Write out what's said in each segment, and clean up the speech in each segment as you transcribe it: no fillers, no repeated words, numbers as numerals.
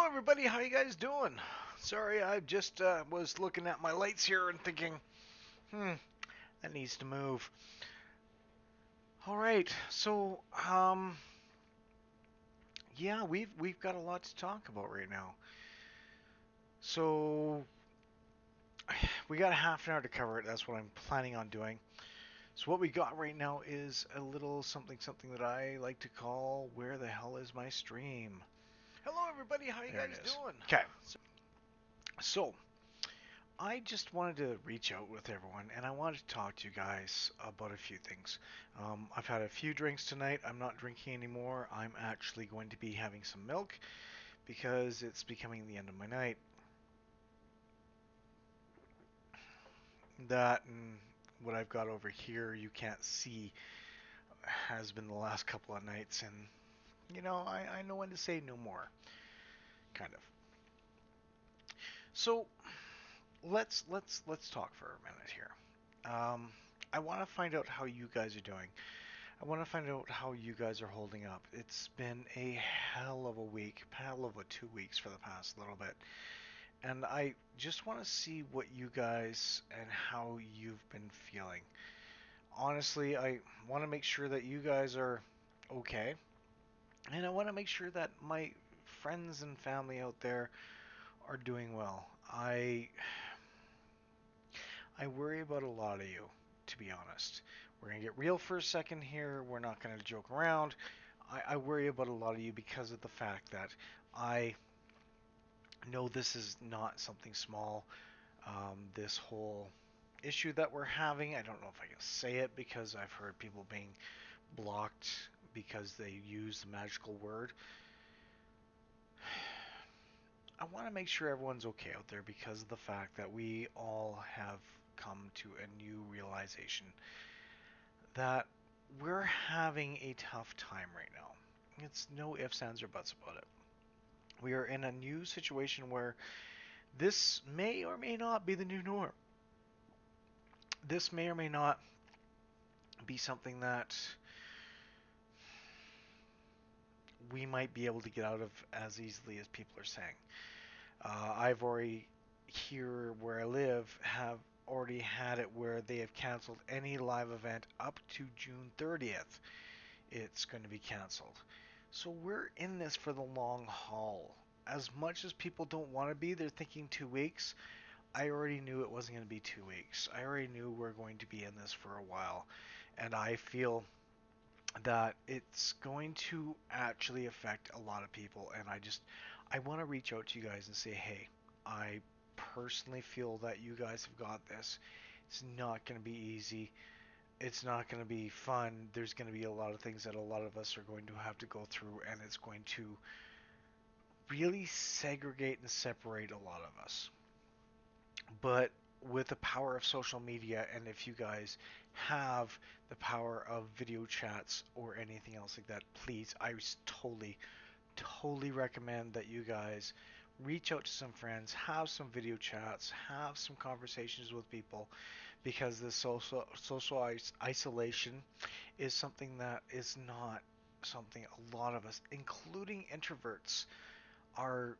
everybody, how you guys doing? Sorry, I just was looking at my lights here and thinking, that needs to move. All right, so yeah, we've got a lot to talk about right now. So we got a half an hour to cover it. That's what I'm planning on doing. So what we got right now is a little something that I like to call "Where the hell is my stream?" Hello, everybody, how you There it guys is. doing? Okay, so I just wanted to reach out with everyone and I wanted to talk to you guys about a few things. I've had a few drinks tonight. I'm not drinking anymore. I'm actually going to be having some milk because it's becoming the end of my night. That and what I've got over here you can't see has been the last couple of nights, and I know when to say no more, kind of. So let's talk for a minute here. I want to find out how you guys are doing. I want to find out how you guys are holding up. It's been a hell of a week, hell of a 2 weeks for the past little bit. And I just want to see what you guys and how you've been feeling. Honestly, I want to make sure that you guys are okay. And I want to make sure that my friends and family out there are doing well. I worry about a lot of you, to be honest. We're going to get real for a second here. We're not going to joke around. I worry about a lot of you because of the fact that I know this is not something small. This whole issue that we're having, I don't know if I can say it because I've heard people being blocked because they use the magical word. I want to make sure everyone's okay out there because of the fact that we all have come to a new realization that we're having a tough time right now. It's no ifs, ands, or buts about it. We are in a new situation where this may or may not be the new norm. This may or may not be something that we might be able to get out of as easily as people are saying. I've already, here where I live, have already had it where they have canceled any live event up to June 30th. It's going to be canceled. So we're in this for the long haul. As much as people don't want to be, they're thinking 2 weeks. I already knew it wasn't going to be 2 weeks. I already knew we're going to be in this for a while. And I feel that it's going to actually affect a lot of people. And I want to reach out to you guys and say, hey, I personally feel that you guys have got this. It's not going to be easy. It's not going to be fun. There's going to be a lot of things that a lot of us are going to have to go through, and it's going to really segregate and separate a lot of us. But with the power of social media, and if you guys have the power of video chats or anything else like that, please, I totally recommend that you guys reach out to some friends, have some video chats, have some conversations with people, because this social isolation is something that is not something a lot of us, including introverts, are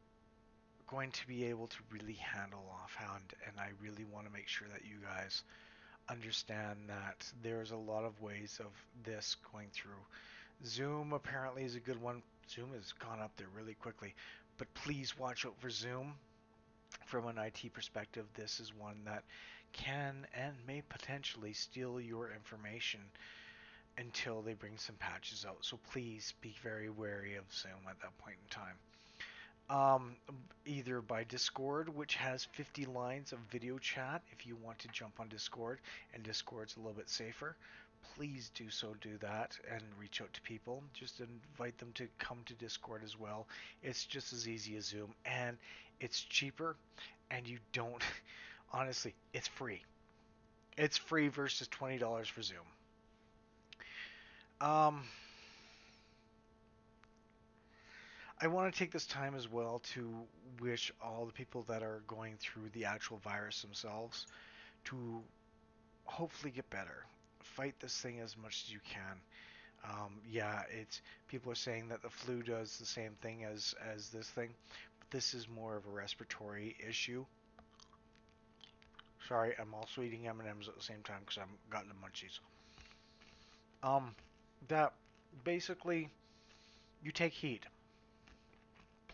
going to be able to really handle offhand. And I really want to make sure that you guys understand that there's a lot of ways of this going through. Zoom apparently is a good one. Zoom has gone up there really quickly, but please watch out for Zoom. From an IT perspective, this is one that can and may potentially steal your information until they bring some patches out. So please be very wary of Zoom at that point in time. Either by Discord, which has 50 lines of video chat if you want to jump on Discord, and Discord's a little bit safer. Please do that and reach out to people. Just invite them to come to Discord as well. It's just as easy as Zoom, and it's cheaper, and you don't, honestly, it's free. It's free versus $20 for Zoom. Um, I want to take this time as well to wish all the people that are going through the actual virus themselves to hopefully get better. Fight this thing as much as you can. Yeah, it's people are saying that the flu does the same thing as this thing, but this is more of a respiratory issue. Sorry, I'm also eating M&Ms at the same time because I've gotten the munchies. That basically you take heed.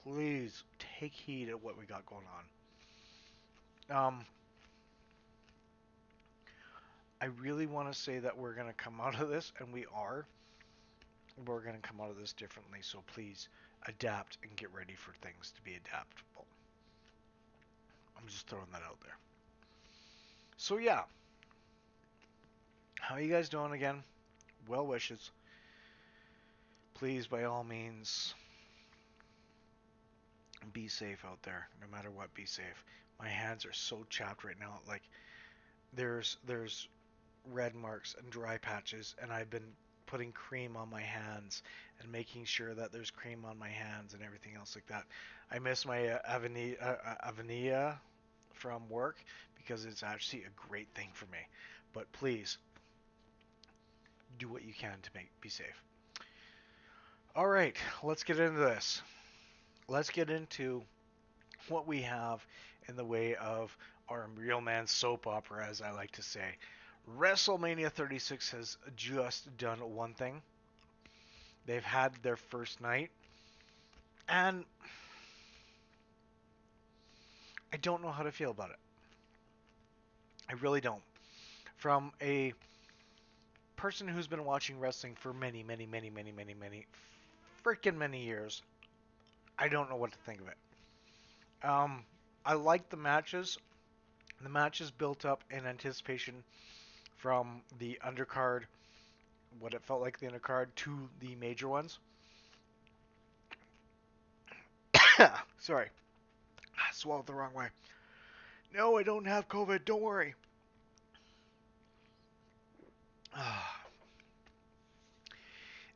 Please take heed at what we got going on. I really want to say that we're going to come out of this, and we are. We're going to come out of this differently, so please adapt and get ready for things to be adaptable. I'm just throwing that out there. So yeah, how are you guys doing again? Well wishes. Please, by all means, be safe out there. No matter what, be safe. My hands are so chapped right now. Like there's red marks and dry patches, and I've been putting cream on my hands and making sure that there's cream on my hands and everything else like that. I miss my Avenida from work because it's actually a great thing for me. But please do what you can to be safe. All right, let's get into this. Let's get into what we have in the way of our real man soap opera, as I like to say. WrestleMania 36 has just done one thing. They've had their first night, and I don't know how to feel about it. I really don't. From a person who's been watching wrestling for many freaking many years, I don't know what to think of it. I like the matches. The matches built up in anticipation from the undercard, what it felt like the undercard, to the major ones. Sorry. I swallowed the wrong way. No, I don't have COVID. Don't worry.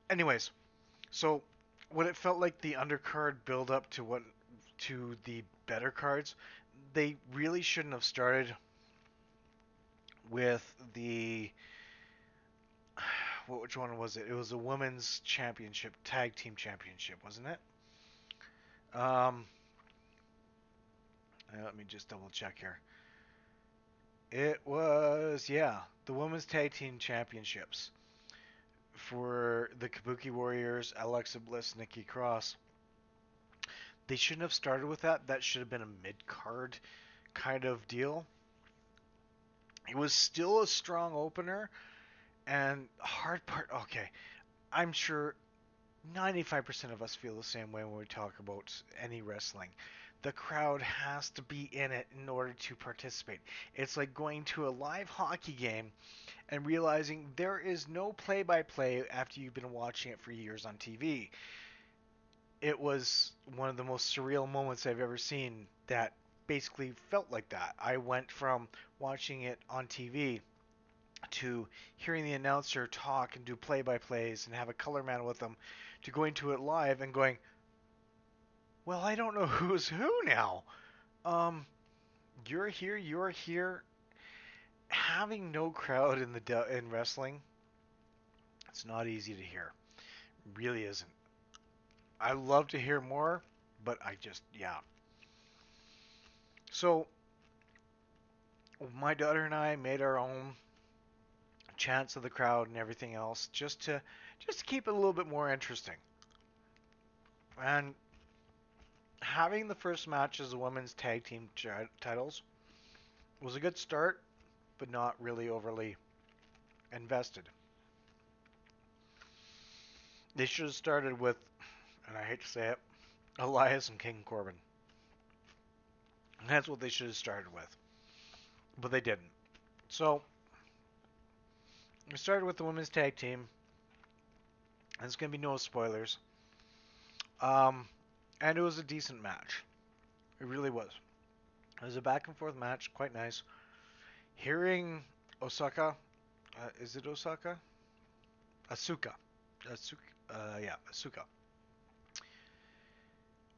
Anyways, so when it felt like the undercard build up to the better cards, they really shouldn't have started with the which one was it? It was the women's championship, tag team championship, wasn't it? Let me just double check here. It was, yeah, the women's tag team championships for the Kabuki Warriors, Alexa Bliss, Nikki Cross. They shouldn't have started with that. That should have been a mid-card kind of deal. It was still a strong opener, and hard part, okay, I'm sure 95% of us feel the same way when we talk about any wrestling. The crowd has to be in it in order to participate. It's like going to a live hockey game and realizing there is no play-by-play after you've been watching it for years on TV. It was one of the most surreal moments I've ever seen that basically felt like that. I went from watching it on TV to hearing the announcer talk and do play-by-plays and have a color man with them to going to it live and going, well, I don't know who's who now. You're here, you're here. Having no crowd in wrestling, it's not easy to hear. It really isn't. I love to hear more, but yeah. So, my daughter and I made our own chants of the crowd and everything else just to keep it a little bit more interesting. And having the first match as the women's tag team titles was a good start, but not really overly invested. They should have started with, and I hate to say it, Elias and King Corbin. And that's what they should have started with. But they didn't. So, we started with the women's tag team. And it's going to be no spoilers. And it was a decent match. It really was. It was a back and forth match, quite nice. Hearing Osaka, is it Osaka? Asuka. Yeah, Asuka.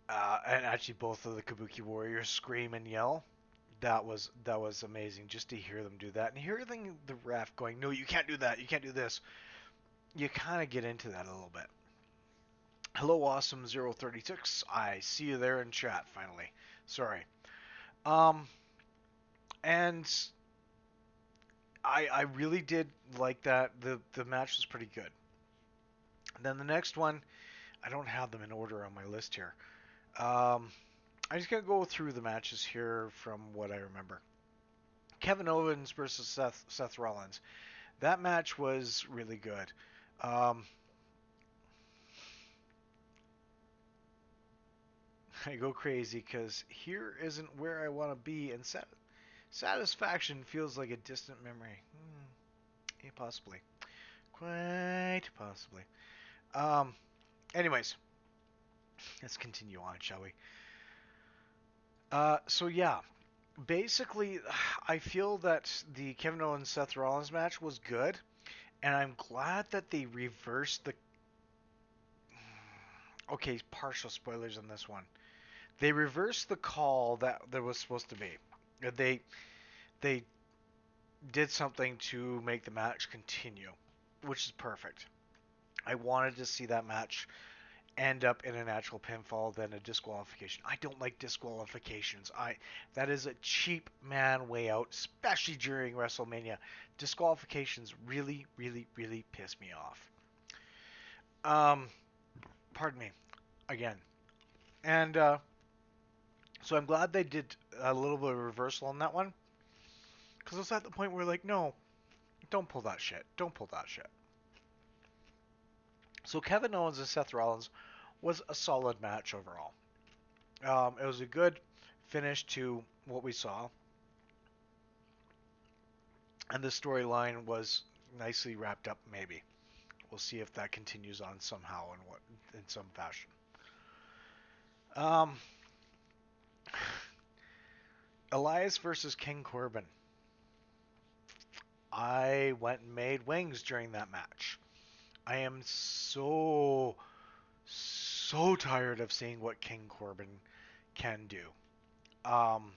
And actually both of the Kabuki Warriors scream and yell. That was amazing just to hear them do that. And hearing the ref going, no, you can't do that, you can't do this. You kind of get into that a little bit. Hello, Awesome036. I see you there in chat finally. Sorry. Um, and I really did like that. The match was pretty good. And then the next one, I don't have them in order on my list here. I'm just gonna go through the matches here from what I remember. Kevin Owens versus Seth Rollins. That match was really good. Um, I go crazy because here isn't where I want to be, and satisfaction feels like a distant memory. Yeah, possibly, quite possibly. Um, anyways, let's continue on, shall we? So yeah, basically, I feel that the Kevin Owens Seth Rollins match was good, and I'm glad that they reversed the. Okay, partial spoilers on this one. They reversed the call that there was supposed to be. They did something to make the match continue, which is perfect. I wanted to see that match end up in an actual pinfall than a disqualification. I don't like disqualifications. That is a cheap man way out, especially during WrestleMania. Disqualifications really, really, really piss me off. Um, pardon me again. And so I'm glad they did a little bit of reversal on that one, because it's at the point where like, no, don't pull that shit. Don't pull that shit. So Kevin Owens and Seth Rollins was a solid match overall. It was a good finish to what we saw, and the storyline was nicely wrapped up. Maybe we'll see if that continues on somehow in some fashion. Um, Elias versus King Corbin. I went and made wings during that match. I am so tired of seeing what King Corbin can do. Um,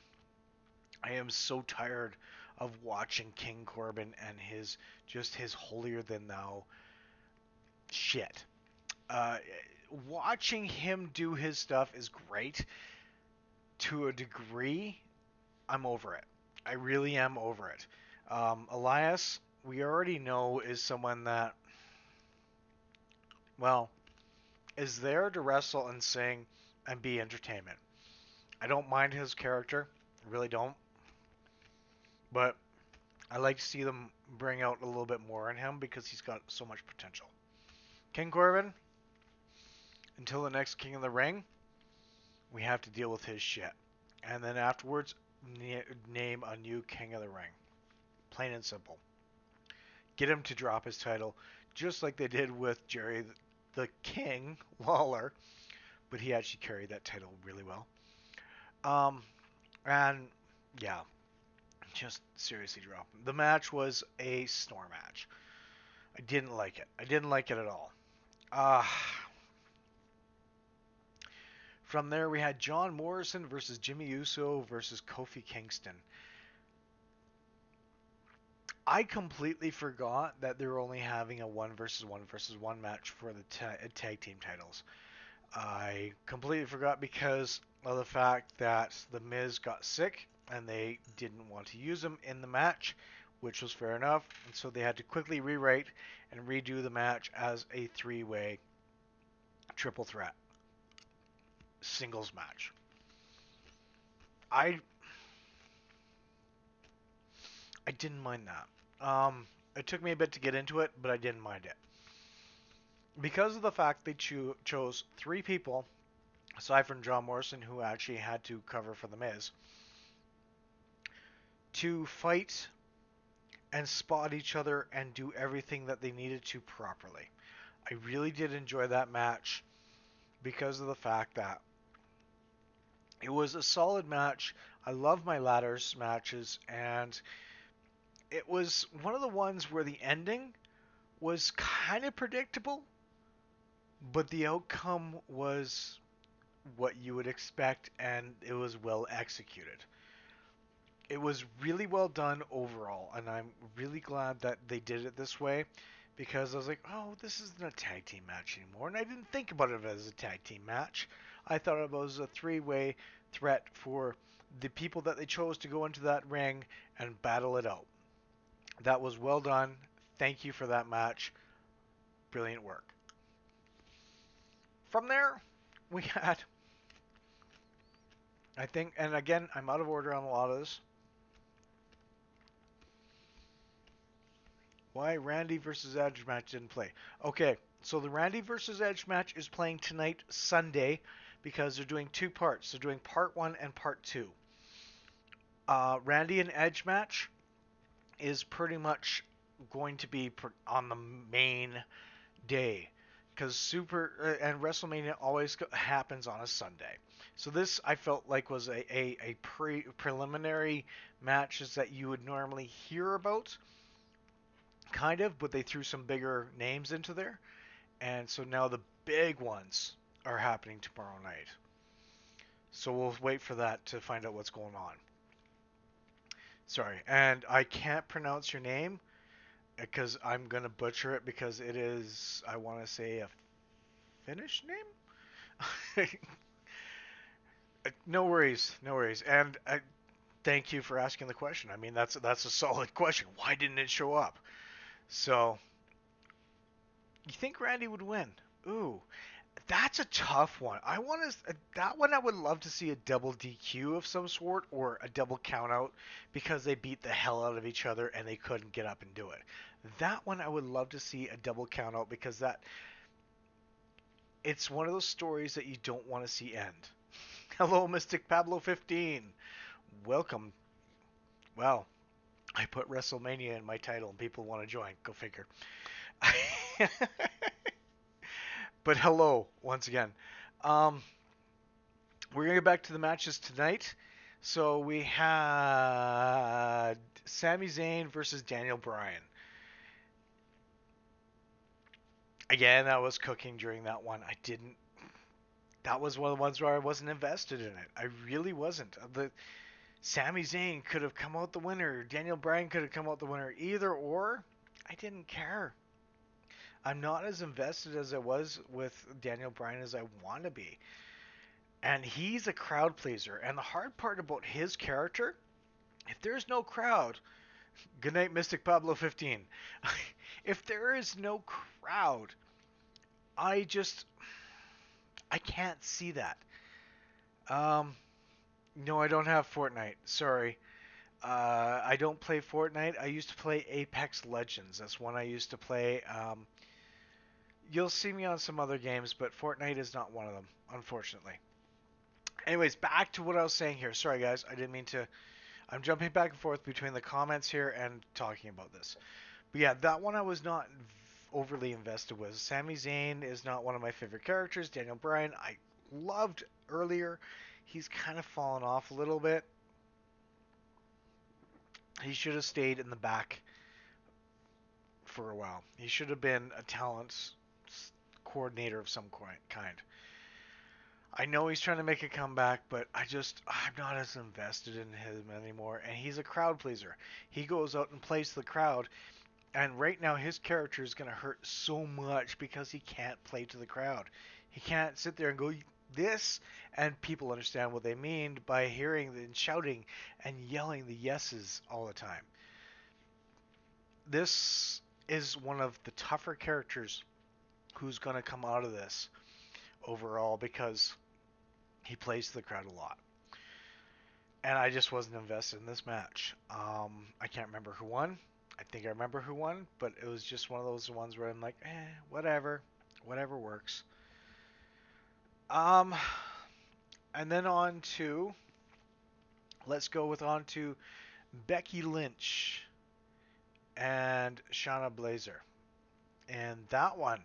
I am so tired of watching King Corbin and his holier than thou shit. Uh, Watching him do his stuff is great to a degree. I'm over it. I really am over it. Elias, we already know, is someone that, well, is there to wrestle and sing and be entertainment. I don't mind his character, I really don't, but I like to see them bring out a little bit more in him because he's got so much potential. King Corbin, until the next King of the Ring, we have to deal with his shit. And then afterwards, name a new King of the Ring. Plain and simple. Get him to drop his title, just like they did with Jerry the King Lawler, but he actually carried that title really well. Um, and yeah, just seriously drop him. The match was a snore match. I didn't like it. I didn't like it at all. Uh, from there, we had John Morrison versus Jimmy Uso versus Kofi Kingston. I completely forgot that they were only having a 1 versus 1 match for the tag team titles. I completely forgot because of the fact that The Miz got sick and they didn't want to use him in the match, which was fair enough. And so they had to quickly rewrite and redo the match as a 3-way triple threat singles match. I I didn't mind that. It took me a bit to get into it, but I didn't mind it. Because of the fact they chose 3 people, aside from John Morrison, who actually had to cover for The Miz, to fight and spot each other and do everything that they needed to properly. I really did enjoy that match because of the fact that it was a solid match. I love my ladders matches, and it was one of the ones where the ending was kind of predictable, but the outcome was what you would expect, and it was well executed. It was really well done overall, and I'm really glad that they did it this way because I was like, oh, this isn't a tag team match anymore, and I didn't think about it as a tag team match. I thought it was a three-way threat for the people that they chose to go into that ring and battle it out. That was well done. Thank you for that match. Brilliant work. From there, we had, I think, and again, I'm out of order on a lot of this. Why Randy versus Edge match didn't play? Okay, so the Randy versus Edge match is playing tonight, Sunday, because they're doing two parts. They're doing part one and part two. Randy and Edge match is pretty much going to be on the main day, because and WrestleMania always happens on a Sunday. So this I felt like was a preliminary matches that you would normally hear about, kind of, but they threw some bigger names into there, and so now the big ones are happening tomorrow night. So we'll wait for that to find out what's going on. Sorry, and I can't pronounce your name because I'm gonna butcher it because it is, I want to say, a Finnish name. No worries, no worries, and thank you for asking the question. I mean, that's a solid question. Why didn't it show up? So, you think Randy would win? Ooh, that's a tough one. I want to that one. I would love to see a double DQ of some sort or a double count out because they beat the hell out of each other and they couldn't get up and do it. That one I would love to see a double count out because that it's one of those stories that you don't want to see end. Hello, Mystic Pablo 15. Welcome. Well, I put WrestleMania in my title and people want to join. Go figure. But hello once again. Um, we're gonna get back to the matches tonight. So we had Sami Zayn versus Daniel Bryan. Again, I was cooking during that one. I didn't. That was one of the ones where I wasn't invested in it. I really wasn't. The Sami Zayn could have come out the winner. Daniel Bryan could have come out the winner. Either or, I didn't care. I'm not as invested as I was with Daniel Bryan as I want to be. And he's a crowd pleaser. And the hard part about his character, if there's no crowd, good night, Mystic Pablo 15. If there is no crowd, I just, I can't see that. Um, no, I don't have Fortnite. Sorry. I don't play Fortnite. I used to play Apex Legends. That's one I used to play. You'll see me on some other games, but Fortnite is not one of them, unfortunately. Anyways, back to what I was saying here. Sorry, guys. I didn't mean to. I'm jumping back and forth between the comments here and talking about this. But yeah, that one I was not overly invested with. Sami Zayn is not one of my favorite characters. Daniel Bryan, I loved earlier. He's kind of fallen off a little bit. He should have stayed in the back for a while. He should have been a talent coordinator of some kind. I know he's trying to make a comeback, but I'm not as invested in him anymore. And he's a crowd pleaser. He goes out and plays to the crowd, and right now his character is going to hurt so much because he can't play to the crowd. He can't sit there and go this, and people understand what they mean by hearing and shouting and yelling the yeses all the time. This is one of the tougher characters who's going to come out of this overall because he plays to the crowd a lot. And I just wasn't invested in this match. I can't remember who won. I think I remember who won, but it was just one of those ones where I'm like, whatever works. Um, and then let's go on to Becky Lynch and Shayna Baszler. And that one,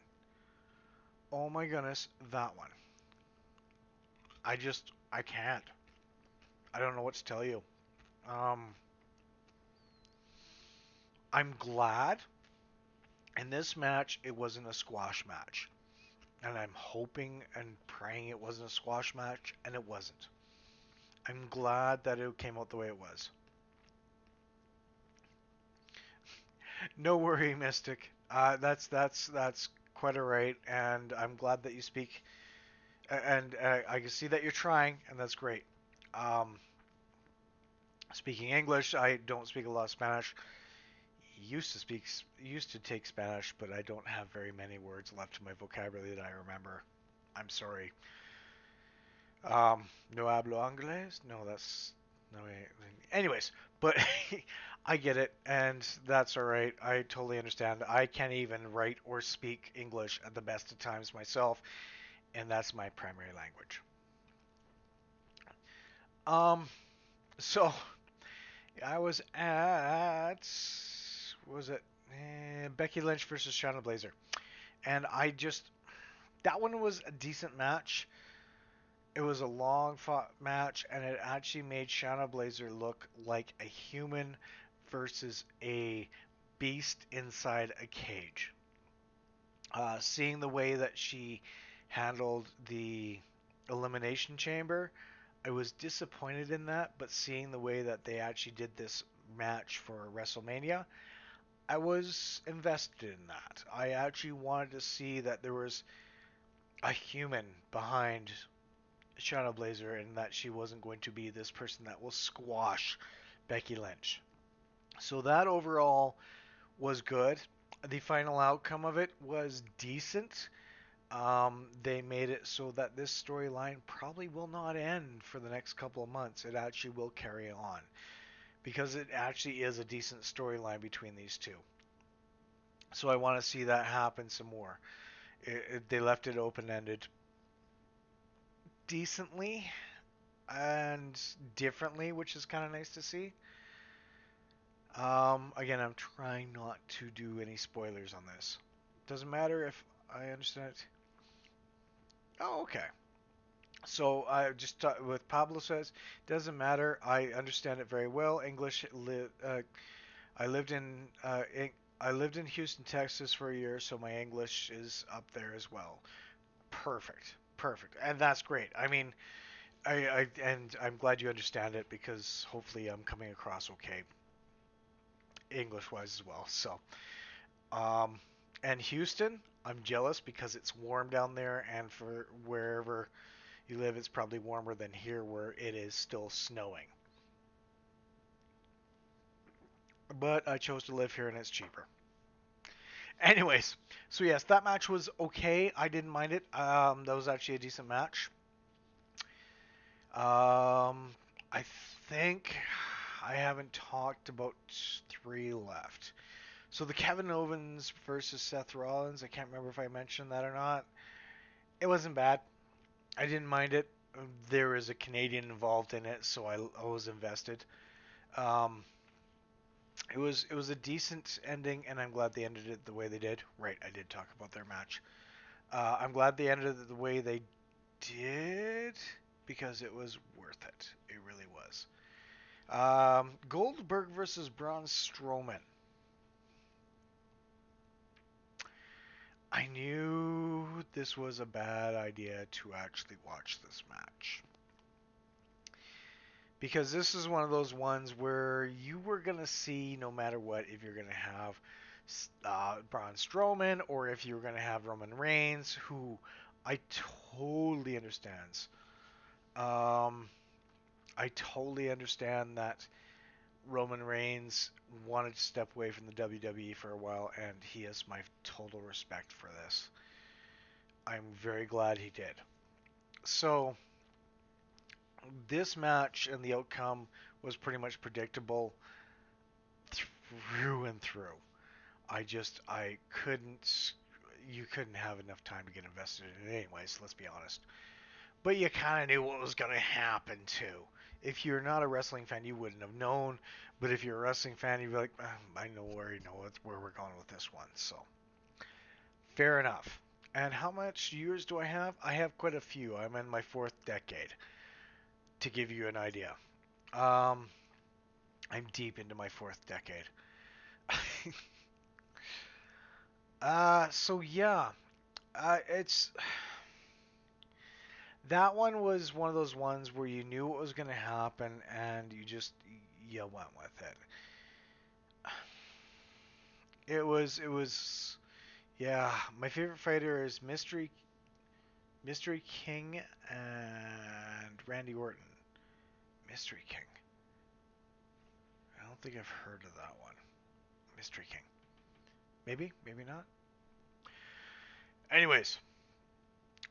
oh my goodness, that one. I can't. I don't know what to tell you. Um, I'm glad in this match it wasn't a squash match. And I'm hoping and praying it wasn't a squash match, and it wasn't. I'm glad that it came out the way it was. No worry, Mystic. That's quite alright, and I'm glad that you speak. And I can see that you're trying, and that's great. Um, Speaking English, I don't speak a lot of Spanish. Used to take Spanish, but I don't have very many words left in my vocabulary that I remember. I'm sorry. No hablo inglés. No, that's no. Anyways, but I get it, and that's all right. I totally understand. I can't even write or speak English at the best of times myself, and that's my primary language. Um, so I was at what was it Becky Lynch versus Shayna Blazer, and I just that one was a decent match. It was a long fought match, and it actually made Shayna Blazer look like a human versus a beast inside a cage. Seeing the way that she handled the Elimination Chamber, I was disappointed in that, but seeing the way that they actually did this match for WrestleMania, I was invested in that. I actually wanted to see that there was a human behind Shayna Blazer and that she wasn't going to be this person that will squash Becky Lynch. So that overall was good. The final outcome of it was decent. They made it so that this storyline probably will not end for the next couple of months. It actually will carry on because it actually is a decent storyline between these two. So I want to see that happen some more. They left it open ended decently and differently, which is kind of nice to see. Again, I'm trying not to do any spoilers on this. Doesn't matter if I understand it. Oh, okay. So I just with Pablo says doesn't matter. I understand it very well. I lived in I lived in Houston, Texas for a year, so my English is up there as well. Perfect, perfect, and that's great. I mean, and I'm glad you understand it because hopefully I'm coming across okay English wise as well. So, um, and Houston, I'm jealous because it's warm down there, and for wherever you live, it's probably warmer than here where it is still snowing. But I chose to live here and it's cheaper. Anyways, so yes, that match was okay. I didn't mind it. That was actually a decent match. I think I haven't talked about three left. So the Kevin Owens versus Seth Rollins. I can't remember if I mentioned that or not. It wasn't bad. I didn't mind it. There is a Canadian involved in it, so I was invested. Um, it was a decent ending, and I'm glad they ended it the way they did. Right, I did talk about their match. I'm glad they ended it the way they did because it was worth it. It really was. Goldberg versus Braun Strowman. I knew this was a bad idea to actually watch this match. Because this is one of those ones where you were going to see, no matter what, if you're going to have Braun Strowman or if you're going to have Roman Reigns, who I totally understands. Um, I totally understand that Roman Reigns wanted to step away from the WWE for a while, and he has my total respect for this. I'm very glad he did. So, this match and the outcome was pretty much predictable through and through. I couldn't, you couldn't have enough time to get invested in it anyways, let's be honest. But you kind of knew what was going to happen too. If you're not a wrestling fan, you wouldn't have known. But if you're a wrestling fan, you'd be like, I know where we're going with this one. So, fair enough. And how much years do I have? I have quite a few. I'm in my fourth decade, to give you an idea. Um, I'm deep into my fourth decade. So yeah, it's that one was one of those ones where you knew what was going to happen and you went with it. It was yeah, my favorite fighter is Mystery King and Randy Orton. Mystery King. I don't think I've heard of that one. Mystery King. Maybe, maybe not. Anyways,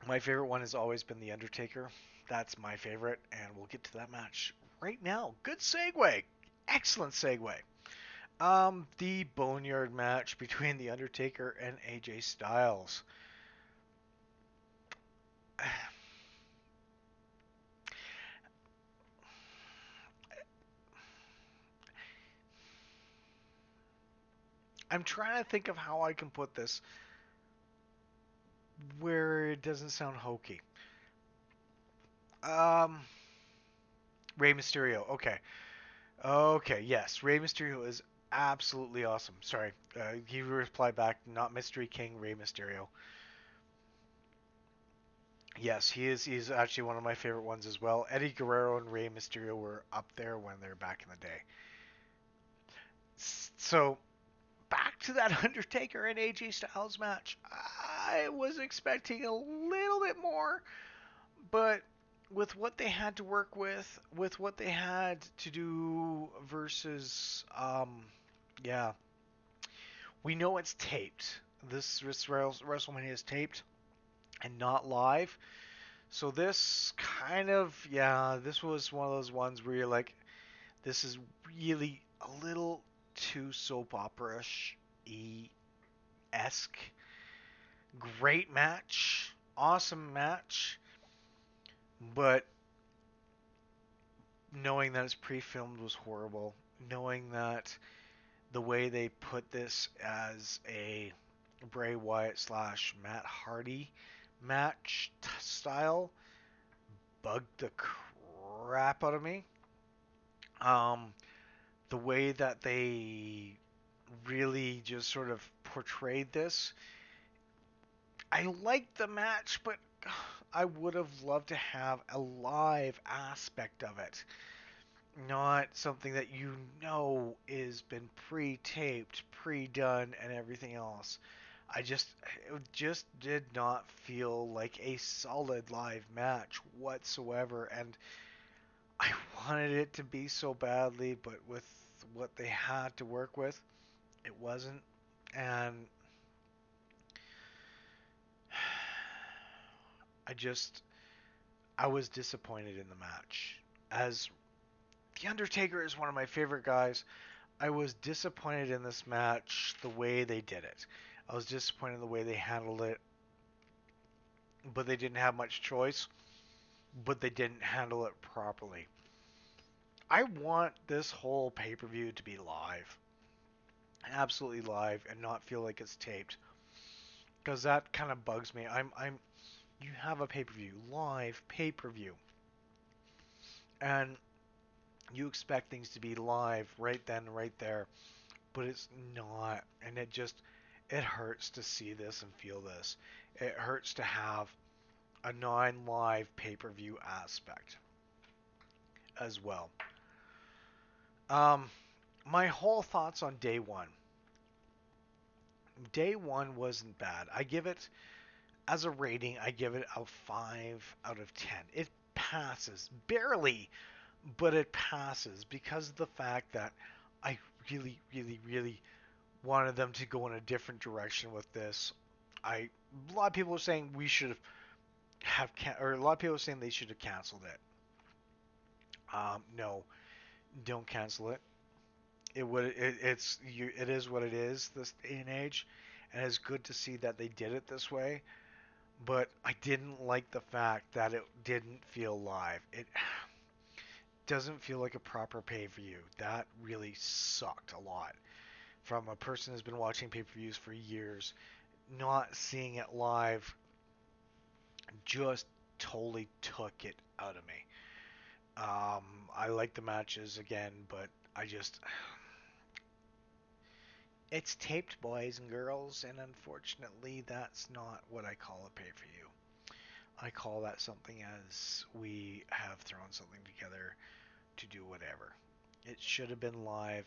my favorite one has always been The Undertaker. That's my favorite, and we'll get to that match right now. Good segue. Excellent segue. The Boneyard match between The Undertaker and AJ Styles. I'm trying to think of how I can put this where it doesn't sound hokey. Um, Rey Mysterio. Okay. Okay. Yes, Rey Mysterio is absolutely awesome. Sorry, he replied back, not Mystery King, Rey Mysterio. Yes, he is. He's actually one of my favorite ones as well. Eddie Guerrero and Rey Mysterio were up there when they were back in the day. So back to that Undertaker and AJ Styles match. I was expecting a little bit more, but with what they had to work with what they had to do versus, yeah, we know it's taped. This WrestleMania is taped and not live. So this kind of, yeah, this was one of those ones where you're like, this is really a little too soap opera-ish esque. Great match, awesome match, but knowing that it's pre-filmed was horrible. Knowing that the way they put this as a Bray Wyatt slash Matt Hardy match style bugged the crap out of me. Um, the way that they really just sort of portrayed this, I liked the match, but I would have loved to have a live aspect of it. Not something that you know is been pre-taped, pre-done, and everything else. It just did not feel like a solid live match whatsoever, and I wanted it to be so badly, but with what they had to work with, it wasn't, and I just, I was disappointed in the match. As The Undertaker is one of my favorite guys, I was disappointed in this match the way they did it. I was disappointed in the way they handled it, but they didn't have much choice, but they didn't handle it properly. I want this whole pay-per-view to be live. Absolutely live and not feel like it's taped. Because that kind of bugs me. You have a pay-per-view, live pay-per-view. And you expect things to be live right then, right there, but it's not, and it hurts to see this and feel this. It hurts to have a non-live pay-per-view aspect as well. Um, my whole thoughts on day one. Day one wasn't bad. I give it, as a rating, I give it a 5 out of 10. It passes barely, but it passes because of the fact that I really, really, really wanted them to go in a different direction with this. A lot of people are saying we should or a lot of people are saying they should have canceled it. No, don't cancel it. It is what it is this day and age, and it's good to see that they did it this way. But I didn't like the fact that it didn't feel live. It doesn't feel like a proper pay-per-view. That really sucked a lot. From a person who's been watching pay-per-views for years, not seeing it live just totally took it out of me. I like the matches again, but I just it's taped, boys and girls, and unfortunately, that's not what I call a pay-per-view. I call that something as we have thrown something together to do whatever. It should have been live.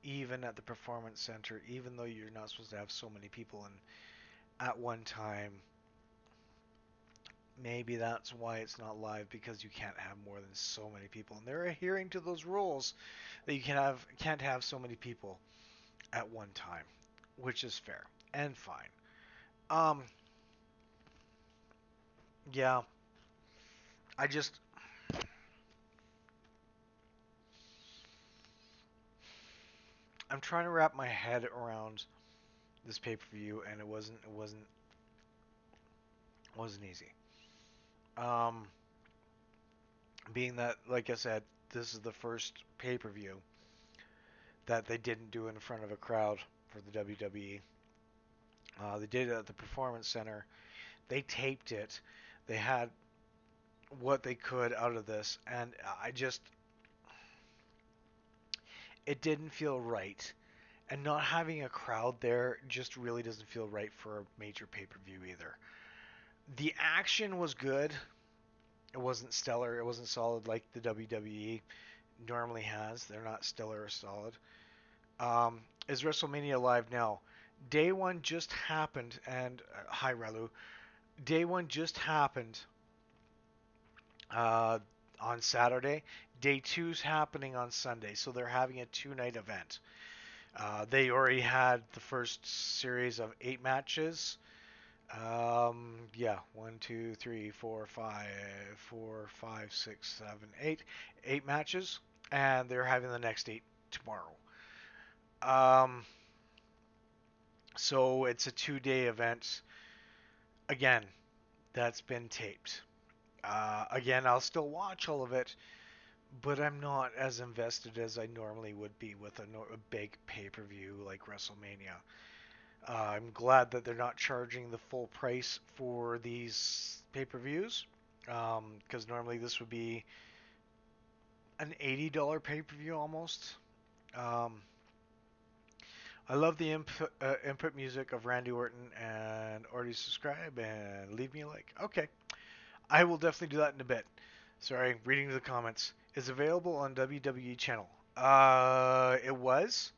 even at the performance center, even though you're not supposed to have so many people in at one time, maybe that's why it's not live, because you can't have more than so many people, and they're adhering to those rules that you can't have so many people at one time, which is fair and fine. Um, yeah, I just I'm trying to wrap my head around this pay-per-view, and it wasn't easy. Um, being that, like I said, this is the first pay-per-view that they didn't do in front of a crowd for the WWE. They did it at the Performance Center. They taped it. They had what they could out of this, and it didn't feel right. And not having a crowd there just really doesn't feel right for a major pay-per-view either. The action was good. It wasn't stellar. It wasn't solid like the WWE normally has. They're not stellar or solid. Is WrestleMania live now? Day one just happened, and hi Ralu. Day one just happened uh, on Saturday. Day two's happening on Sunday, so they're having a two-night event. They already had the first series of 8 matches. Yeah, 1, 2, 3, 4, 5, 6, 7, 8 and they're having the next 8 tomorrow. Um, so it's a 2-day event. Again, that's been taped. Again, I'll still watch all of it, but I'm not as invested as I normally would be with a big pay-per-view like WrestleMania. I'm glad that they're not charging the full price for these pay-per-views, because normally this would be an $80 pay-per-view almost. Um, I love the input music of Randy Orton, and already subscribe and leave me a like. Okay, I will definitely do that in a bit. Sorry, reading the comments. Is available on WWE channel. It was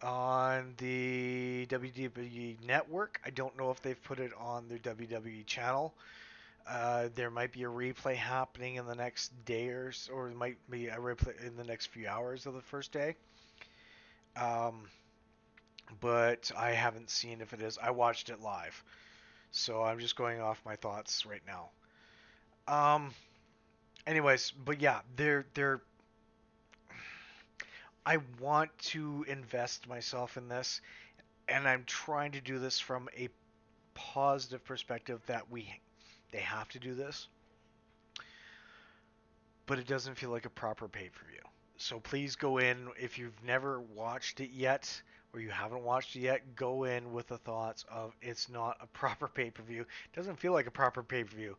on the WWE network. I don't know if they've put it on their WWE channel. There might be a replay happening in the next day or it might be a replay in the next few hours of the first day. Um, but I haven't seen if it is. I watched it live, so I'm just going off my thoughts right now. Um, anyways, but yeah, they're. I want to invest myself in this, and I'm trying to do this from a positive perspective that they have to do this, but it doesn't feel like a proper pay-per-view. So please go in if you've never watched it yet or you haven't watched it yet, go in with the thoughts of it's not a proper pay-per-view. It doesn't feel like a proper pay-per-view.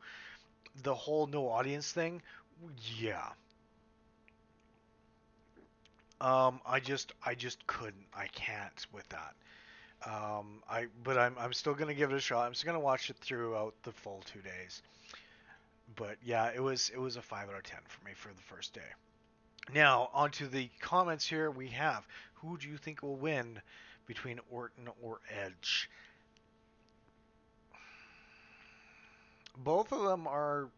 The whole no audience thing, yeah. I just couldn't. I can't with that. But I'm still gonna give it a shot. I'm still gonna watch it throughout the full 2 days. But yeah, it was a 5 out of 10 for me for the first day. Now onto the comments here. We have, who do you think will win between Orton or Edge? Both of them are.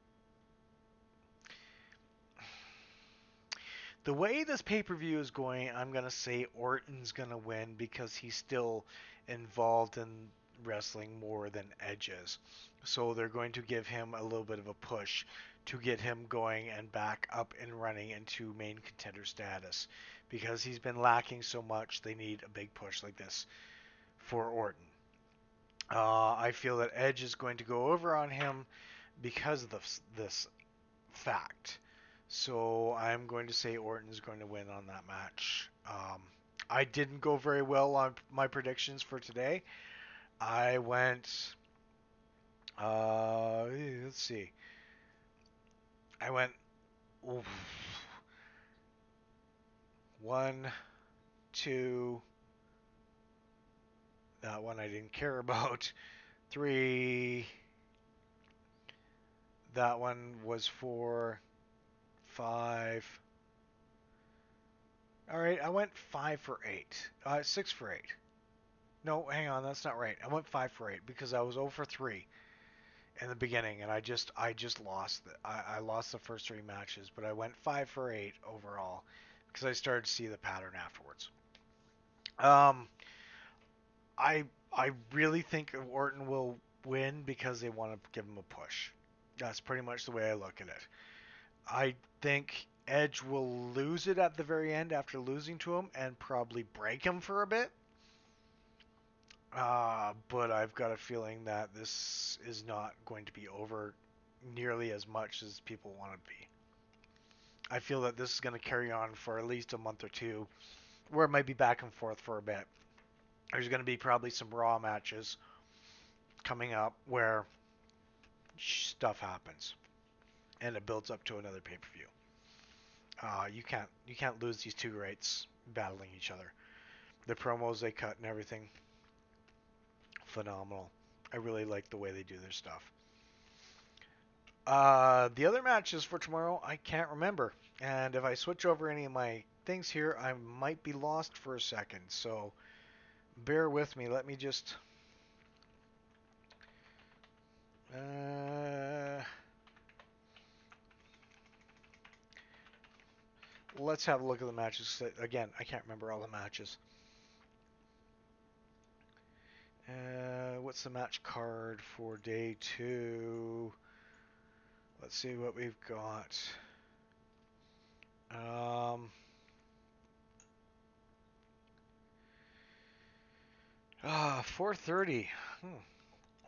The way this pay-per-view is going, I'm gonna say Orton's gonna win because he's still involved in wrestling more than Edge is. So they're going to give him a little bit of a push to get him going and back up and running into main contender status. Because he's been lacking so much, they need a big push like this for Orton. I feel that Edge is going to go over on him because of this fact. So I'm going to say Orton's going to win on that match. I didn't go very well on my predictions for today. I went, let's see, I went oof, 1, 2. That one I didn't care about. 3. That one was 4, 5. All right, I went 5 for 8. 6 for 8. No, hang on, that's not right. I went 5 for 8 because I was 0 for 3 in the beginning, and I just lost. I lost the first 3 matches, but I went 5 for 8 overall because I started to see the pattern afterwards. Um, I I really think Orton will win because they want to give him a push. That's pretty much the way I look at it. I think Edge will lose it at the very end after losing to him and probably break him for a bit. But I've got a feeling that this is not going to be over nearly as much as people want to be. I feel that this is going to carry on for at least a month or two, where it might be back and forth for a bit. There's going to be probably some Raw matches coming up where stuff happens and it builds up to another pay-per-view. You can't lose these two greats battling each other. The promos they cut and everything, phenomenal. I really like the way they do their stuff. The other matches for tomorrow, I can't remember. And if I switch over any of my things here, I might be lost for a second. So bear with me. Let me just. Uh, let's have a look at the matches. Again, I can't remember all the matches. What's the match card for day 2? Let's see what we've got. 4:30.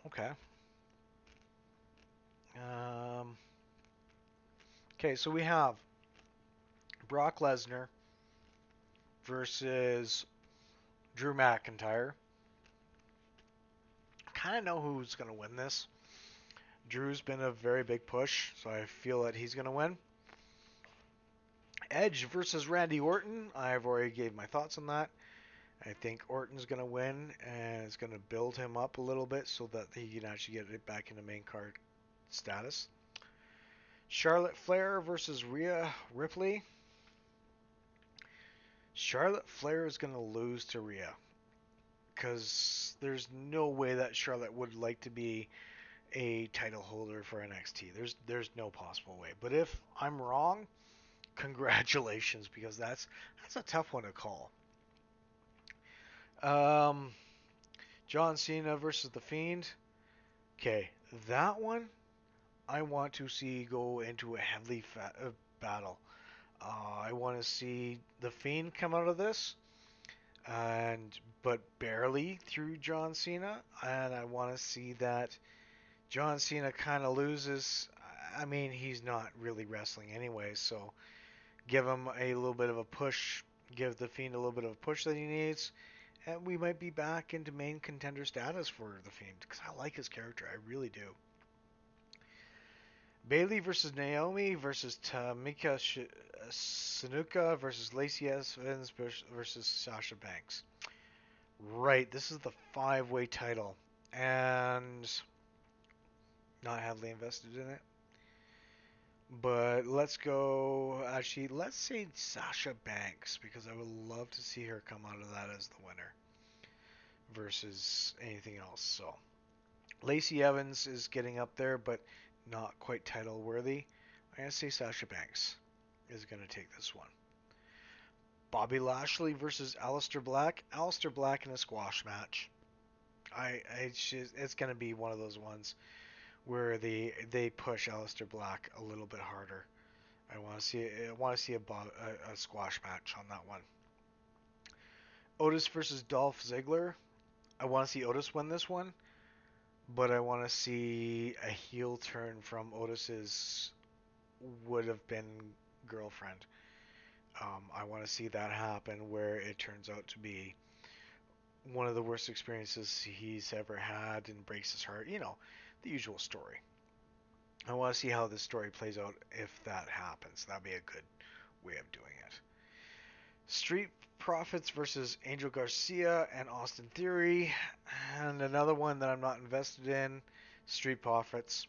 Okay. Okay, so we have Brock Lesnar versus Drew McIntyre. Kind of know who's going to win this. Drew's been a very big push, so I feel that he's going to win. Edge versus Randy Orton. I've already gave my thoughts on that. I think Orton's going to win, and it's going to build him up a little bit so that he can actually get it back into main card status. Charlotte Flair versus Rhea Ripley. Charlotte Flair is going to lose to Rhea because there's no way that Charlotte would like to be a title holder for NXT. There's no possible way. But if I'm wrong, congratulations, because that's a tough one to call. John Cena versus The Fiend. Okay, that one I want to see go into a heavily battle. I want to see The Fiend come out of this, but barely through John Cena, and I want to see that John Cena kind of loses. I mean, he's not really wrestling anyway, so give him a little bit of a push, give The Fiend a little bit of a push that he needs, and we might be back into main contender status for The Fiend, because I like his character, I really do. Bayley versus Naomi versus Tamika Snuka versus Lacey Evans versus Sasha Banks. Right, this is the 5-way title, and not heavily invested in it. But let's go. Actually, let's say Sasha Banks because I would love to see her come out of that as the winner versus anything else. So Lacey Evans is getting up there, but not quite title worthy. I'm gonna say Sasha Banks is gonna take this one. Bobby Lashley versus Aleister Black. Aleister Black in a squash match. It's gonna be one of those ones where they push Aleister Black a little bit harder. I want to see a squash match on that one. Otis versus Dolph Ziggler. I want to see Otis win this one, but I want to see a heel turn from Otis's would have been girlfriend. I want to see that happen where it turns out to be one of the worst experiences he's ever had and breaks his heart. You know, the usual story. I want to see how this story plays out if that happens. That'd be a good way of doing it. Street Profits versus Angel Garcia and Austin Theory. And another one that I'm not invested in, Street Profits.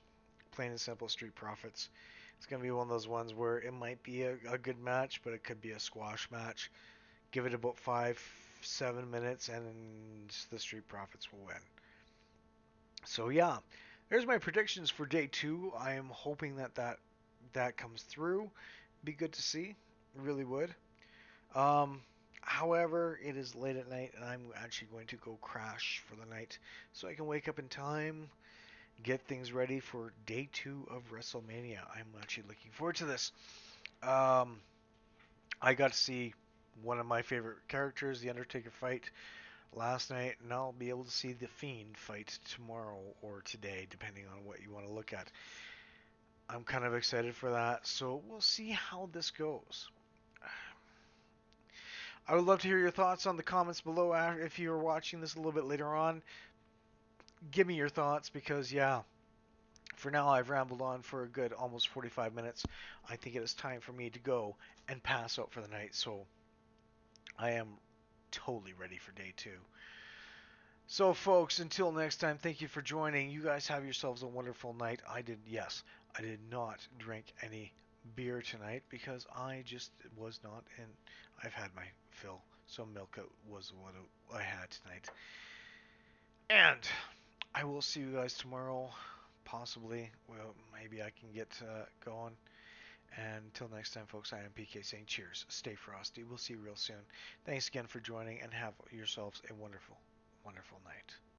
Plain and simple Street Profits. It's going to be one of those ones where it might be a good match, but it could be a squash match. Give it about 5, 7 minutes, and the Street Profits will win. So yeah, there's my predictions for day two. I am hoping that comes through. Be good to see. Really would. Um, However, it is late at night, and I'm actually going to go crash for the night so I can wake up in time, get things ready for day two of WrestleMania. I'm actually looking forward to this. Um, I got to see one of my favorite characters, The Undertaker, fight last night, and I'll be able to see The Fiend fight tomorrow or today, depending on what you want to look at. I'm kind of excited for that, so we'll see how this goes. I would love to hear your thoughts on the comments below if you're watching this a little bit later on. Give me your thoughts because, yeah, for now I've rambled on for a good almost 45 minutes. I think it is time for me to go and pass out for the night, so I am totally ready for day two. So, folks, until next time, thank you for joining. You guys have yourselves a wonderful night. Yes, I did not drink any beer tonight because I just was not in. I've had my fill, so milk was what I had tonight. And I will see you guys tomorrow, possibly. Well, maybe I can get going. And until next time, folks, I am PK saying cheers. Stay frosty. We'll see you real soon. Thanks again for joining, and have yourselves a wonderful, wonderful night.